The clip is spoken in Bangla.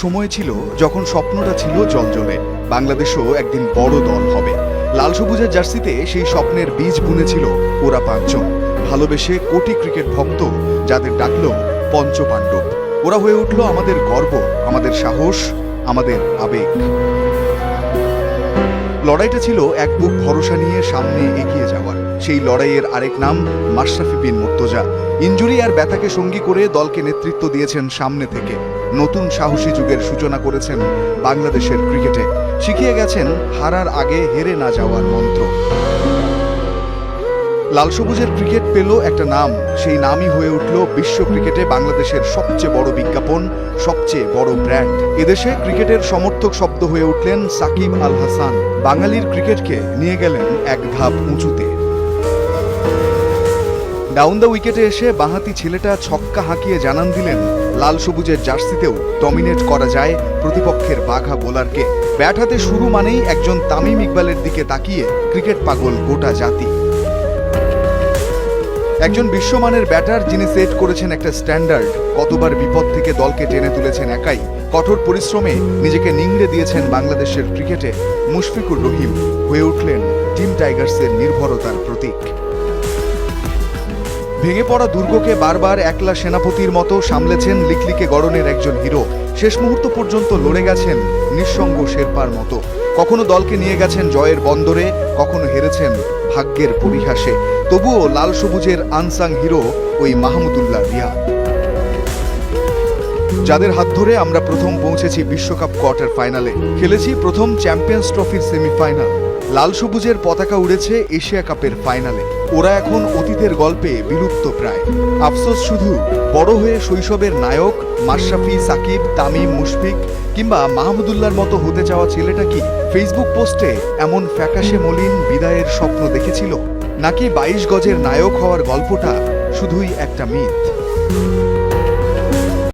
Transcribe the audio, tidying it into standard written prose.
সময় ছিল যখন স্বপ্নটা ছিল জলজলে, বাংলাদেশও একদিন বড় দল হবে। লাল সবুজের জার্সিতে সেই স্বপ্নের বীজ বুনেছিল ওরা পাঁচজন, ভালোবেসে কোটি ক্রিকেট ভক্ত যাদের ডাকল পঞ্চপাণ্ডব। ওরা হয়ে উঠল আমাদের গর্ব, আমাদের সাহস, আমাদের আবেগ। লড়াইটা ছিল এক বুক ভরসা নিয়ে সামনে এগিয়ে যাওয়ার। সেই লড়াইয়ের আরেক নাম মাশরাফি বিন মুর্তজা। ইনজুরি আর ব্যথাকে সঙ্গী করে দলকে নেতৃত্ব দিয়েছেন সামনে থেকে। নতুন সাহসী যুগের সূচনা করেছেন বাংলাদেশের ক্রিকেটে। শিখিয়ে গেছেন হারার আগে হেরে না যাওয়ার মন্ত্র। লাল সবুজের ক্রিকেট পেল একটা নাম, সেই নামই হয়ে উঠল বিশ্ব ক্রিকেটে বাংলাদেশের সবচেয়ে বড় বিজ্ঞাপন, সবচেয়ে বড় ব্র্যান্ড। এদেশে ক্রিকেটের সমর্থক শব্দ হয়ে উঠলেন সাকিব আল হাসান। বাঙালির ক্রিকেটকে নিয়ে গেলেন এক ধাপ উঁচুতে। ডাউন দ্য উইকেটে এসে বাঁহাতি ছেলেটা ছক্কা হাঁকিয়ে জানান দিলেন লাল সবুজের জার্সিতেও ডমিনেট করা যায় প্রতিপক্ষের বাঘা বোলারকে। ব্যাট হাতে শুরু মানেই একজন তামিম ইকবালের দিকে তাকিয়ে ক্রিকেট পাগল গোটা জাতি। একজন বিশ্বমানের ব্যাটার যিনি সেট করেছেন একটা স্ট্যান্ডার্ড, কতবার বিপদ থেকে দলকে টেনে তুলেছেন একাই, কঠোর পরিশ্রমে নিজেকে নিংড়ে দিয়েছেন বাংলাদেশের ক্রিকেটে। মুশফিকুর রহিম হয়ে উঠলেন টিম টাইগার্সের নির্ভরতার প্রতীক। ভেঙে পড়া দুর্গকে বারবার একলা সেনাপতির মতো সামলেছেন লিকলিকে গড়নের একজন হিরো। শেষ মুহূর্ত পর্যন্ত লড়ে গেছেন নিঃসঙ্গ শেরপার মতো। কখনো দলকে নিয়ে গেছেন জয়ের বন্দরে, কখনো হেরেছেন ভাগ্যের পরিহাসে। তবুও লাল সবুজের আনসাং হিরো ওই মাহমুদুল্লাহ রিয়াদ, যাদের হাত ধরে আমরা প্রথম পৌঁছেছি বিশ্বকাপ কোয়ার্টার ফাইনালে, খেলেছি প্রথম চ্যাম্পিয়ন্স ট্রফির সেমিফাইনাল, লাল সবুজের পতাকা উড়েছে এশিয়া কাপের ফাইনালে। ওরা এখন অতীতের গল্পে বিলুপ্ত প্রায়। আফসোস শুধু বড় হয়ে শৈশবের নায়ক মাশরাফি, সাকিব, তামিম, মুশফিক কিংবা মাহমুদুল্লাহর মতো হতে চাওয়া ছেলেটা কি ফেসবুক পোস্টে এমন ফ্যাকাশে মলিন বিদায়ের স্বপ্ন দেখেছিল, নাকি 22 গজের নায়ক হওয়ার গল্পটা শুধুই একটা মিথ?